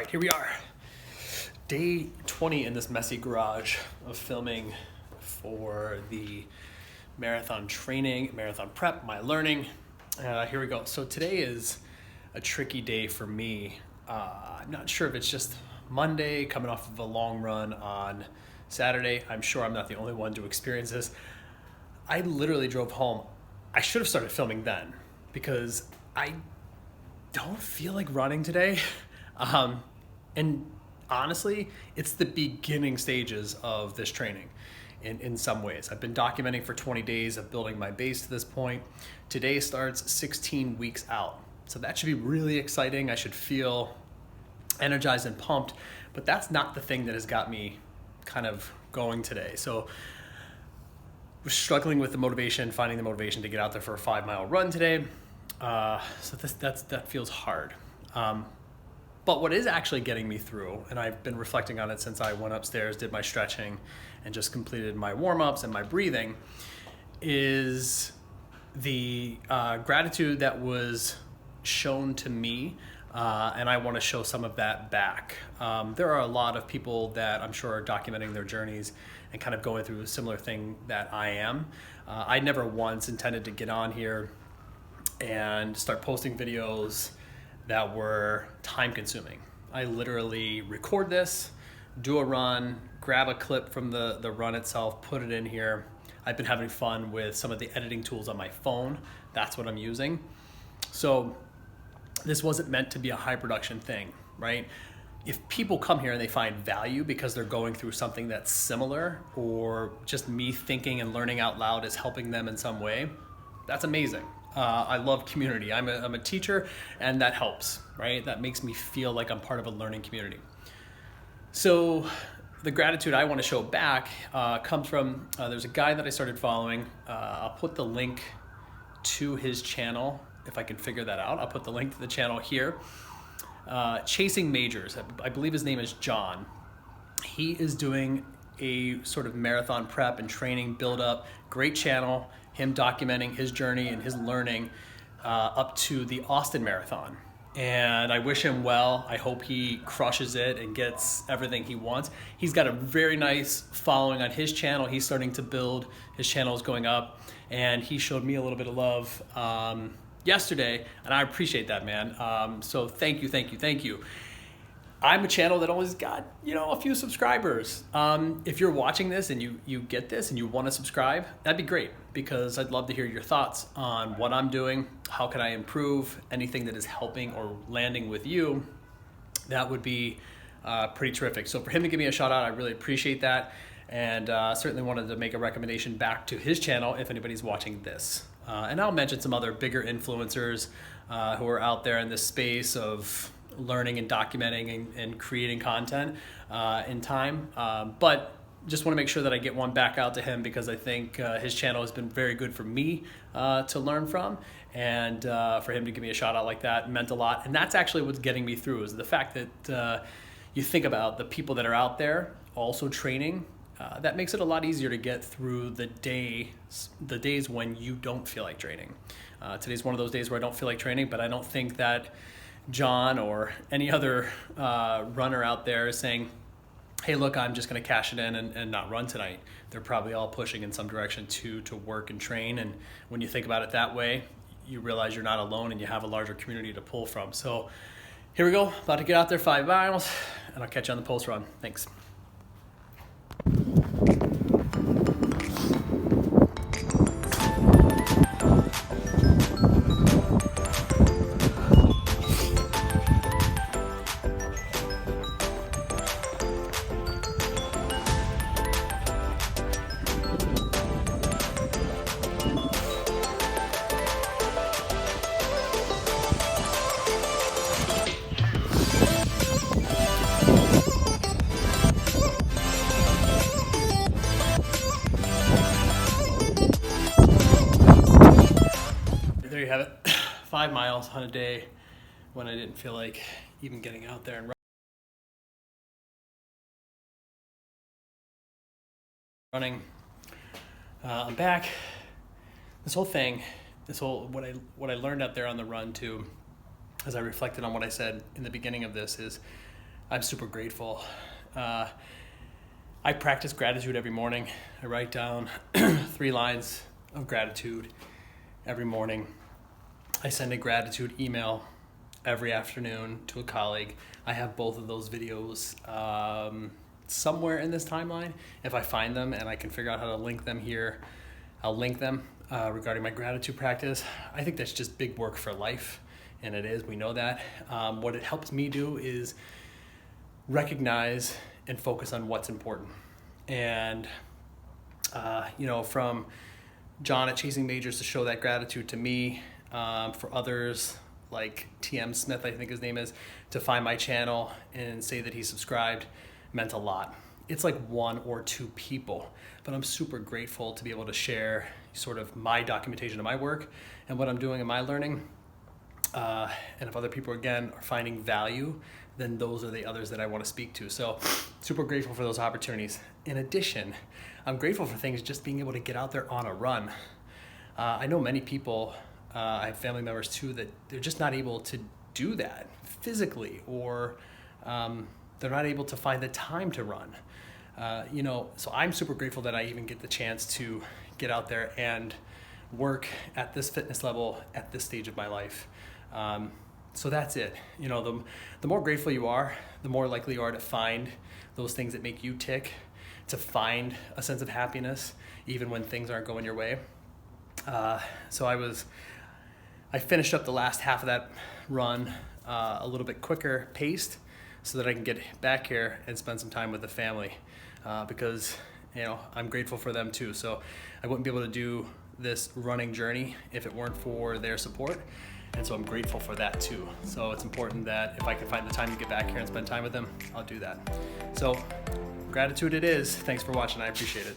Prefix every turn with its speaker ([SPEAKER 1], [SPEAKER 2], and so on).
[SPEAKER 1] right, here we are. Day 20 in this messy garage of filming for the marathon training, marathon prep, my learning. Here we go. So today is a tricky day for me. I'm not sure if it's just Monday, coming off of a long run on Saturday. I'm sure I'm not the only one to experience this. I literally drove home. I should have started filming then because I don't feel like running today. And honestly, it's the beginning stages of this training in some ways. I've been documenting for 20 days of building my base to this point. Today starts 16 weeks out. So that should be really exciting. I should feel energized and pumped, but that's not the thing that has got me kind of going today. So we're struggling with the motivation, finding the motivation to get out there for a 5-mile run today. So that feels hard. But what is actually getting me through, and I've been reflecting on it since I went upstairs, did my stretching, and just completed my warm-ups and my breathing, is the gratitude that was shown to me, and I want to show some of that back. There are a lot of people that I'm sure are documenting their journeys and kind of going through a similar thing that I am. I never once intended to get on here and start posting videos that were time consuming. I literally record this, do a run, grab a clip from the run itself, put it in here. I've been having fun with some of the editing tools on my phone. That's what I'm using. So this wasn't meant to be a high production thing, right? If people come here and they find value because they're going through something that's similar, or just me thinking and learning out loud is helping them in some way, that's amazing. I love community. I'm a teacher, and that helps, right? That makes me feel like I'm part of a learning community. So the gratitude I want to show back comes from, there's a guy that I started following. I'll put the link to his channel if I can figure that out. I'll put the link to the channel here. Chasing Majors, I believe his name is John. He is doing a sort of marathon prep and training build up, great channel, him documenting his journey and his learning up to the Austin Marathon. And I wish him well. I hope he crushes it and gets everything he wants. He's got a very nice following on his channel. He's starting to build, his channel is going up, and he showed me a little bit of love yesterday, and I appreciate that, man. So thank you. I'm a channel that always got, a few subscribers. If you're watching this and you get this and you want to subscribe, that'd be great, because I'd love to hear your thoughts on what I'm doing. How can I improve? Anything that is helping or landing with you, that would be pretty terrific. So for him to give me a shout out, I really appreciate that. And certainly wanted to make a recommendation back to his channel if anybody's watching this. And I'll mention some other bigger influencers who are out there in this space of learning and documenting and creating content in time. But just want to make sure that I get one back out to him, because I think his channel has been very good for me to learn from. And for him to give me a shout out like that meant a lot. And that's actually what's getting me through, is the fact that you think about the people that are out there also training. That makes it a lot easier to get through the days when you don't feel like training. Today's one of those days where I don't feel like training, but I don't think that John or any other runner out there is saying, hey, look, I'm just going to cash it in and not run tonight. They're probably all pushing in some direction to work and train. And when you think about it that way, you realize you're not alone and you have a larger community to pull from. So here we go, about to get out there 5 miles, and I'll catch you on the post run. Thanks. There you have it. 5 miles on a day when I didn't feel like even getting out there and running. I'm back. This whole thing, what I learned out there on the run too, as I reflected on what I said in the beginning of this, is I'm super grateful. I practice gratitude every morning. I write down 3 lines of gratitude every morning. I send a gratitude email every afternoon to a colleague. I have both of those videos somewhere in this timeline. If I find them and I can figure out how to link them here, I'll link them regarding my gratitude practice. I think that's just big work for life, and it is, we know that. What it helps me do is recognize and focus on what's important. And, from John at Chasing Majors to show that gratitude to me, for others like TM Smith, I think his name is, to find my channel and say that he subscribed meant a lot. It's like 1 or 2 people, but I'm super grateful to be able to share sort of my documentation of my work and what I'm doing in my learning. And if other people, again, are finding value, then those are the others that I want to speak to. So super grateful for those opportunities. In addition, I'm grateful for things just being able to get out there on a run. I know many people, I have family members too, that they're just not able to do that physically, or they're not able to find the time to run. So I'm super grateful that I even get the chance to get out there and work at this fitness level at this stage of my life. So that's it. The more grateful you are, the more likely you are to find those things that make you tick, to find a sense of happiness even when things aren't going your way. So I finished up the last half of that run a little bit quicker paced so that I can get back here and spend some time with the family, because I'm grateful for them too. So I wouldn't be able to do this running journey if it weren't for their support. And so I'm grateful for that too. So it's important that if I can find the time to get back here and spend time with them, I'll do that. So gratitude it is. Thanks for watching. I appreciate it.